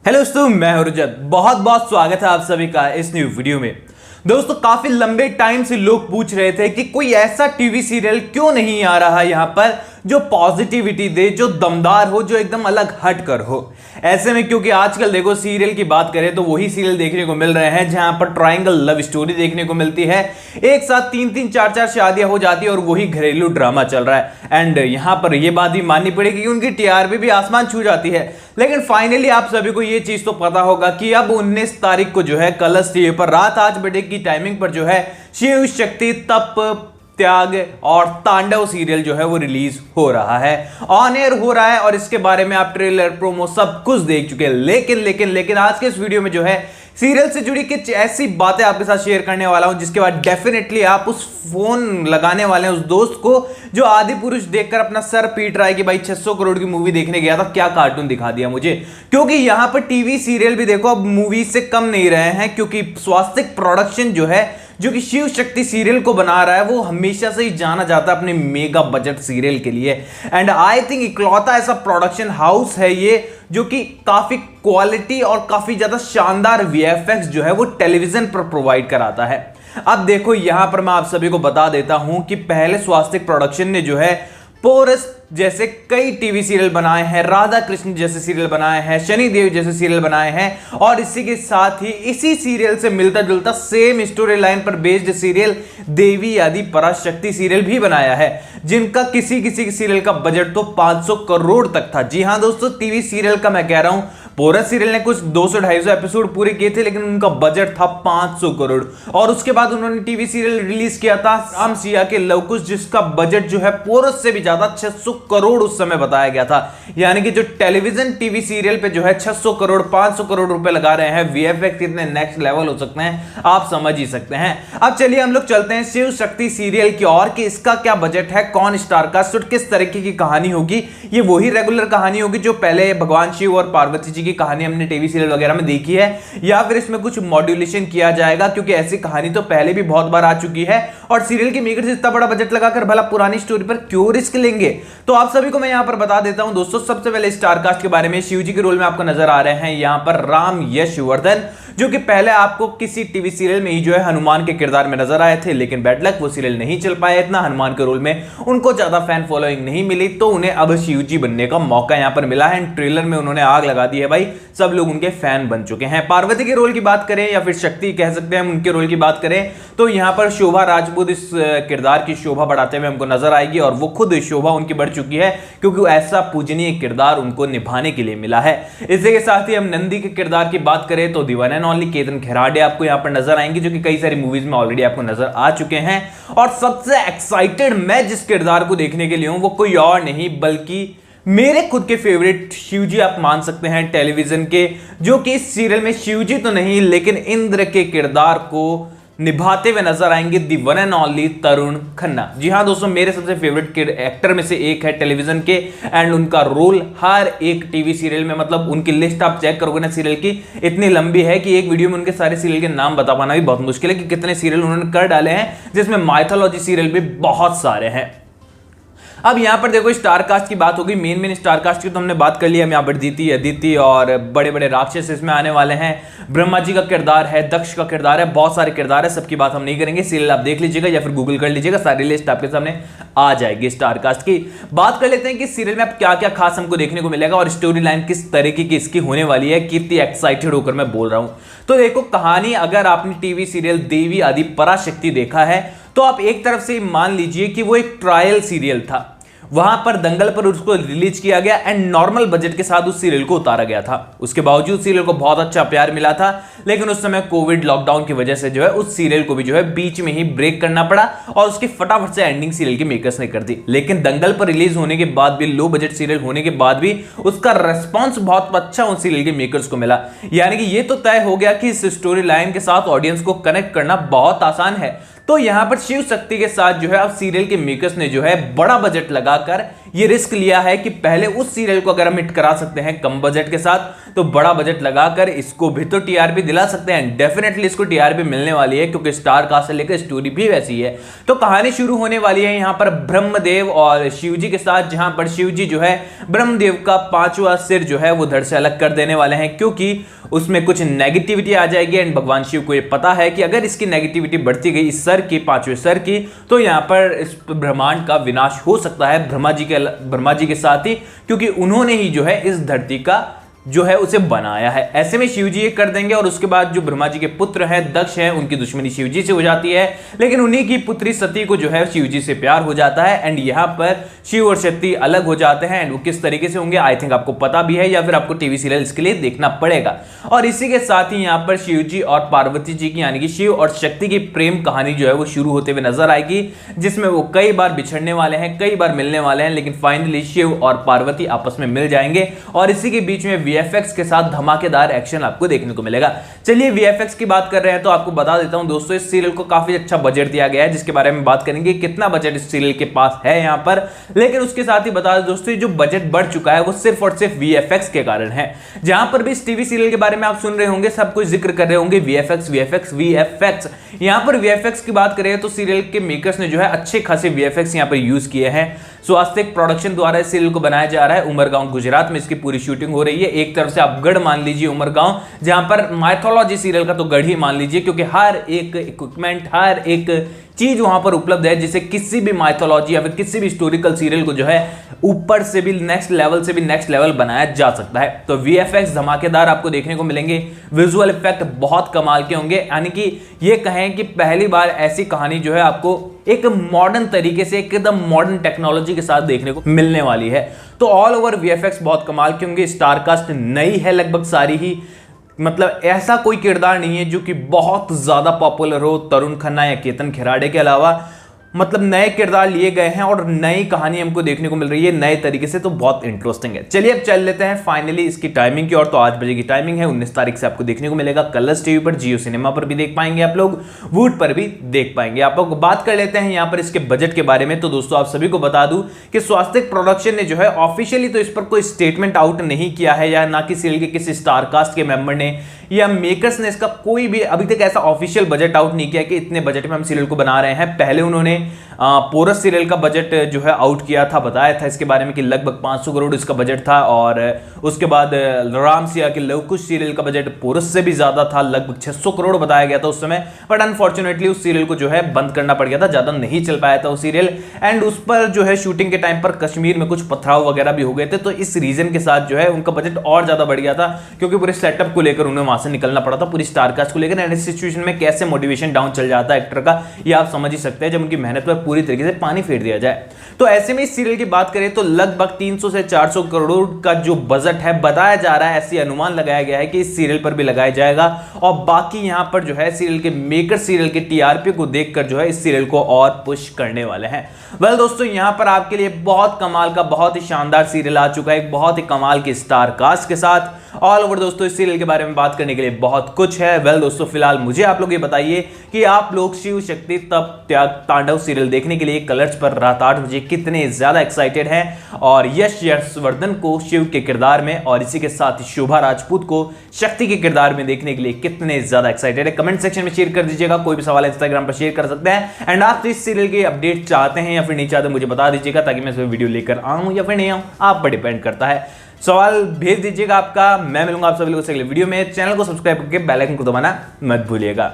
Hello दोस्तों, मैं हूं रजत। बहुत बहुत स्वागत है आप सभी का इस न्यू वीडियो में। दोस्तों, काफी लंबे टाइम से लोग पूछ रहे थे कि कोई ऐसा टीवी सीरियल क्यों नहीं आ रहा यहां पर जो पॉजिटिविटी दे, जो दमदार हो, जो एकदम अलग हट कर हो। ऐसे में क्योंकि आजकल देखो सीरियल की बात करें तो वही सीरियल देखने को मिल रहे हैं जहां पर ट्रायंगल लव स्टोरी देखने को मिलती है। एक साथ तीन तीन चार चार शादियां हो जाती है और वही घरेलू ड्रामा चल रहा है। एंड यहां पर यह बात भी माननी पड़ेगी कि उनकी टीआरपी भी आसमान छू जाती है। लेकिन फाइनली आप सभी को यह चीज तो पता होगा कि अब 19 तारीख को जो है कलर्स टीवी पर रात 8 बजे की टाइमिंग पर जो है शिव शक्ति तप त्याग और तांडव सीरियल जो है वो रिलीज हो रहा है, ऑन एयर हो रहा है। और इसके बारे में आप ट्रेलर प्रोमो सब कुछ देख चुके हैं। लेकिन आज के इस वीडियो में जो है सीरियल से जुड़ी कुछ ऐसी बातें आपके साथ शेयर करने वाला हूं जिसके बाद डेफिनेटली आप उस फोन लगाने वाले हैं उस दोस्त को जो आदि पुरुष देखकर अपना सर पीट रहा है कि भाई 600 करोड़ की मूवी देखने गया था, क्या कार्टून दिखा दिया मुझे। क्योंकि यहां पर टीवी सीरियल भी देखो अब मूवी से कम नहीं रहे हैं, क्योंकि स्वास्तिक प्रोडक्शन जो है जो कि शिव शक्ति सीरियल को बना रहा है वो हमेशा से ही जाना जाता है अपने मेगा बजट सीरियल के लिए। एंड आई थिंक इकलौता ऐसा प्रोडक्शन हाउस है ये जो कि काफी क्वालिटी और काफी ज्यादा शानदार वीएफएक्स जो है वो टेलीविजन पर प्रोवाइड कराता है। अब देखो यहां पर मैं आप सभी को बता देता हूं कि पहले स्वास्तिक प्रोडक्शन ने जो है पोरस जैसे कई टीवी सीरियल बनाए हैं, राधा कृष्ण जैसे सीरियल बनाए हैं, शनिदेव जैसे सीरियल बनाए हैं, और इसी के साथ ही इसी सीरियल से मिलता जुलता सेम स्टोरी लाइन पर बेस्ड सीरियल देवी आदि पराशक्ति सीरियल भी बनाया है, जिनका किसी किसी सीरियल का बजट तो 500 करोड़ तक था। जी हां दोस्तों, टीवी सीरियल का मैं कह रहा हूं। पोरस सीरियल ने कुछ 200-250 एपिसोड पूरे किए थे, लेकिन उनका बजट था 500 करोड़। और उसके बाद उन्होंने टीवी सीरियल रिलीज किया था राम सिया के लव कुश, जिसका बजट जो है पोरस से भी ज्यादा 600 करोड़ उस समय बताया गया था। यानी कि जो टेलीविजन टीवी सीरियल पे जो है 600 करोड़ 500 करोड़ रुपए लगा रहे हैं, वीएफएक्स कितने नेक्स्ट लेवल हो सकते हैं आप समझ ही सकते हैं। अब चलिए हम लोग चलते हैं शिव शक्ति सीरियल की ओर कि इसका क्या बजट है, कौन स्टार कास्ट, किस तरीके की कहानी होगी। ये वही रेगुलर कहानी होगी जो पहले भगवान शिव और पार्वती जी की कहानी हमने टीवी सीरियल वगैरह में देखी है, या फिर इसमें कुछ मॉड्यूलेशन किया जाएगा, क्योंकि ऐसी कहानी तो पहले भी बहुत बार आ चुकी है। और सीरियल के मेकर्स इतना बड़ा बजट लगाकर भला पुरानी स्टोरी पर क्यों रिस्क लेंगे। तो आप सभी को मैं यहां पर बता देता हूं दोस्तों। सबसे पहले स्टार कास्ट के बारे में, शिव जी के रोल में आपको नजर आ रहे हैं यहां पर राम यशवर्धन, जो कि पहले आपको किसी टीवी सीरियल में ही जो है हनुमान के किरदार में नजर आए थे, लेकिन बैड लक वो सीरियल नहीं चल पाया इतना, हनुमान के रोल में उनको ज्यादा फैन फॉलोइंग नहीं मिली, तो उन्हें अब शिव जी बनने का मौका यहां पर मिला है। ट्रेलर में उन्होंने आग लगा दी है भाई, सब लोग उनके फैन बन चुके हैं। पार्वती के रोल की बात करें या फिर शक्ति कह सकते हैं हम, उनके रोल की बात करें तो यहां पर शोभा राजपूत इस किरदार की शोभा बढ़ाते हुए हमको नजर आएगी, और वो खुद शोभा उनकी बढ़ चुकी है क्योंकि ऐसा पूजनीय किरदार उनको निभाने के लिए मिला है। इसी के साथ ही हम नंदी के किरदार की बात करें तो दी वन एंड ओनली केतन खैराडे आपको यहां पर नजर आएंगे, जो कि कई सारी मूवीज में ऑलरेडी आपको नजर आ चुके हैं। और सबसे एक्साइटेड मैं जिस किरदार को देखने के लिए हूं वो कोई और नहीं बल्कि मेरे खुद के फेवरेट शिवजी आप मान सकते हैं टेलीविजन के, जो कि इस सीरियल में शिवजी तो नहीं लेकिन इंद्र के किरदार को निभाते हुए नजर आएंगे, दी वन एंड ओनली तरुण खन्ना। जी हां दोस्तों, मेरे सबसे फेवरेट एक्टर में से एक है टेलीविजन के, एंड उनका रोल हर एक टीवी सीरियल में, मतलब उनकी लिस्ट आप चेक करोगे ना सीरियल की, इतनी लंबी है कि एक वीडियो में उनके सारे सीरियल के नाम बता पाना भी बहुत मुश्किल है कि कितने सीरियल उन्होंने कर डाले हैं, जिसमें माइथोलॉजी सीरियल भी बहुत सारे हैं। अब यहां पर देखो स्टार कास्ट की बात होगी, मेन स्टार कास्ट की तो हमने बात कर ली। हम यहां पर दीति, अदिति और बड़े बड़े राक्षस इसमें आने वाले हैं। ब्रह्मा जी का किरदार है, दक्ष का किरदार है, बहुत सारे किरदार है, सबकी बात हम नहीं करेंगे। सीरियल आप देख लीजिएगा या फिर गूगल कर लीजिएगा, सारी लिस्ट आपके सामने आ जाएगी स्टार कास्ट की। बात कर लेते हैं कि सीरियल में अब क्या क्या खास हमको देखने को मिलेगा और स्टोरी लाइन किस तरीके की इसकी होने वाली है, कितनी एक्साइटेड होकर मैं बोल रहा हूं। तो देखो कहानी, अगर आपने टीवी सीरियल देवी आदि पराशक्ति देखा है तो आप एक तरफ से मान लीजिए कि वो एक ट्रायल सीरियल था, वहां पर दंगल पर उसको रिलीज किया गया एंड नॉर्मल बजट के साथ उस सीरियल को उतारा गया था। उसके बावजूद सीरियल को बहुत अच्छा प्यार मिला था, लेकिन उस समय कोविड लॉकडाउन की वजह से जो है उस सीरियल को भी जो है बीच में ही ब्रेक करना पड़ा और उसकी फटाफट से एंडिंग सीरियल के मेकर्स ने कर दी। लेकिन दंगल पर रिलीज होने के बाद भी, लो बजट सीरियल होने के बाद भी उसका रेस्पॉन्स बहुत अच्छा उस सीरियल के मेकर्स को मिला। यानी कि ये तो तय हो गया कि इस स्टोरी लाइन के साथ ऑडियंस को कनेक्ट करना बहुत आसान है। तो यहां पर शिव शक्ति के साथ जो है अब सीरियल के मेकर्स ने जो है बड़ा बजट लगाकर ये रिस्क लिया है कि पहले उस सीरियल को अगर हम हिट करा सकते हैं कम बजट के साथ, तो बड़ा बजट लगाकर इसको भी तो टीआरपी दिला सकते हैं। डेफिनेटली इसको टीआरपी मिलने वाली है क्योंकि स्टार कास्ट से लेकर स्टोरी भी वैसी है। तो कहानी शुरू होने वाली है यहां पर ब्रह्मदेव और शिवजी के साथ, जहां पर शिवजी जो है ब्रह्मदेव का 5वां सिर जो है वो धड़ से अलग कर देने वाले हैं, क्योंकि उसमें कुछ नेगेटिविटी आ जाएगी। एंड भगवान शिव को ये पता है कि अगर इसकी नेगेटिविटी बढ़ती गई इस सर की, 5वें सर की, तो यहां पर इस ब्रह्मांड का विनाश हो सकता है ब्रह्मा जी के साथ ही, क्योंकि उन्होंने ही जो है इस धरती का जो है उसे बनाया है। ऐसे में शिवजी ये कर देंगे और उसके बाद जो ब्रह्मा जी के पुत्र हैं दक्ष हैं, उनकी दुश्मनी शिवजी से हो जाती है, लेकिन उन्हीं की पुत्री सती को जो है शिवजी से प्यार हो जाता है। एंड यहाँ पर शिव और शक्ति अलग हो जाते हैं। एंड वो किस तरीके से होंगे आई थिंक आपको पता भी है, या फिर आपको टीवी सीरियल इसके लिए देखना पड़ेगा। और इसी के साथ ही यहाँ पर शिवजी और पार्वती जी की, यानी कि शिव और शक्ति की प्रेम कहानी जो है वो शुरू होते हुए नजर आएगी, जिसमें वो कई बार बिछड़ने वाले हैं, कई बार मिलने वाले हैं, लेकिन फाइनली शिव और पार्वती आपस में मिल जाएंगे। और इसी के बीच में वीएफएक्स के साथ धमाकेदार एक्शन आपको देखने को मिलेगा। चलिए वीएफएक्स की बात कर रहे हैं तो आपको बता देता हूं दोस्तों, इस सीरियल को काफी अच्छा बजट दिया गया है, जिसके बारे में बात करेंगे कितना बजट इस सीरियल के पास है यहां पर। लेकिन उसके साथ ही बता दें दोस्तों, जो बजट बढ़ चुका है वो सिर्फ और सिर्फ वीएफएक्स के कारण है। जहां पर भी इस टीवी सीरियल के बारे में आप सुन रहे होंगे, सब कुछ जिक्र कर रहे होंगे वीएफएक्स वीएफएक्स वीएफएक्स। यहां पर वीएफएक्स की बात करें तो सीरियल के मेकर्स ने जो है अच्छे खासे वीएफएक्स यहां पर यूज किए हैं। स्वास्तिक प्रोडक्शन द्वारा इस सीरियल को बनाया जा रहा है। उमरगांव गुजरात में इसकी पूरी शूटिंग हो रही है। एक तरफ से आप गढ़ मान लीजिए उमरगांव, जहां पर माइथोलॉजी सीरियल का तो गढ़ ही मान लीजिए, क्योंकि हर एक इक्विपमेंट, हर एक चीज वहां पर उपलब्ध है, जिसे किसी भी माइथोलॉजी या फिर किसी भी हिस्टोरिकल सीरियल को जो है ऊपर से भी नेक्स्ट लेवल बनाया जा सकता है। तो वीएफएक्स धमाकेदार आपको देखने को मिलेंगे, विजुअल इफेक्ट बहुत कमाल के होंगे, यानी कि ये कहें कि पहली बार ऐसी कहानी जो है आपको एक मॉडर्न तरीके से, एकदम मॉडर्न टेक्नोलॉजी के साथ देखने को मिलने वाली है। तो ऑल ओवर वीएफएक्स बहुत कमाल के होंगे। स्टारकास्ट नई है लगभग सारी ही, मतलब ऐसा कोई किरदार नहीं है जो कि बहुत ज्यादा पॉपुलर हो तरुण खन्ना या केतन खिराड़े के अलावा। मतलब नए किरदार लिए गए हैं और नई कहानी हमको देखने को मिल रही है नए तरीके से, तो बहुत इंटरेस्टिंग है। चलिए अब चल लेते हैं फाइनली इसकी टाइमिंग की ओर। तो 8 बजे की टाइमिंग है, 19 तारीख से आपको देखने को मिलेगा कलर्स टीवी पर, जियो सिनेमा पर भी देख पाएंगे आप लोग, वूट पर भी देख पाएंगे आप लोग। बात कर लेते हैं यहाँ पर इसके बजट के बारे में। तो दोस्तों आप सभी को बता दूं कि स्वास्तिक प्रोडक्शन ने जो है ऑफिशियली तो इस पर कोई स्टेटमेंट आउट नहीं किया है, या ना कि सीरियल के किसी स्टारकास्ट के मेंबर ने या मेकर्स ने इसका कोई भी अभी तक ऐसा ऑफिशियल बजट आउट नहीं किया कि इतने बजट में हम सीरियल को बना रहे हैं। पहले उन्होंने पोरस सीरियल का बजट जो है आउट किया था, बताया था इसके बारे में कि लगभग 500 करोड़ इसका बजट था। और उसके बाद राम सिया के लवकुश सीरियल का बजट पोरस से भी ज्यादा था, लगभग 600 करोड़ बताया गया था उस समय। बट अनफॉर्चुनेटली उस सीरियल को जो है बंद करना पड़ गया था, ज्यादा नहीं चल पाया था वो सीरियल। एंड उस पर जो है शूटिंग के टाइम पर कश्मीर में कुछ पथराव वगैरह भी हो गए थे, तो इस रीजन के साथ जो है उनका बजट और ज्यादा बढ़ गया था, क्योंकि पूरे सेटअप को लेकर उन्हें वहां से निकलना पड़ा था, पूरी स्टारकास्ट को लेकर। एंड इस सिचुएशन में कैसे मोटिवेशन डाउन चल जाता है एक्टर का, ये आप समझ ही सकते हैं, जब उनकी मेहनत पर पूरी तरीके से पानी फेर दिया जाए। तो ऐसे में इस सीरियल की बात करें तो लगभग 300 से 400 करोड़ का जो बजट है बताया जा रहा है, ऐसी अनुमान लगाया गया है कि इस सीरियल पर भी लगाया जाएगा। और बाकी यहां पर जो है सीरियल के मेकर सीरियल के टीआरपी को देखकर जो है इस सीरियल को और पुश करने वाले हैं। वेल दोस्तों, यहां पर आपके लिए बहुत कमाल का, बहुत ही शानदार सीरियल आ चुका है, एक बहुत ही कमाल की स्टार कास्ट के साथ। ऑल ओवर दोस्तों इस सीरियल के बारे में बात करने के लिए बहुत कुछ है। वेल दोस्तों, फिलहाल मुझे आप लोग ये बताइए कि आप लोग शिव शक्ति तप त्याग तांडव सीरियल देखने के लिए कलर्स पर रात 8 बजे कितने ज्यादा एक्साइटेड हैं, और यश यशवर्धन को शिव के किरदार में और इसी के साथ शोभा राजपूत को शक्ति के किरदार में देखने के लिए कितने ज्यादा एक्साइटेड है, कमेंट सेक्शन में शेयर कर दीजिएगा। कोई भी सवाल इंस्टाग्राम पर शेयर कर सकते हैं। एंड आप इस सीरियल के अपडेट चाहते हैं या फिर नहीं चाहते, मुझे बता दीजिएगा, ताकि मैं वीडियो लेकर आऊं या फिर नहीं आऊं, आप पर डिपेंड करता है। सवाल भेज दीजिएगा आपका, मैं मिलूंगा आप सभी लोगों से अगले वीडियो में। चैनल को सब्सक्राइब करके बेल आइकन को दबाना मत भूलिएगा।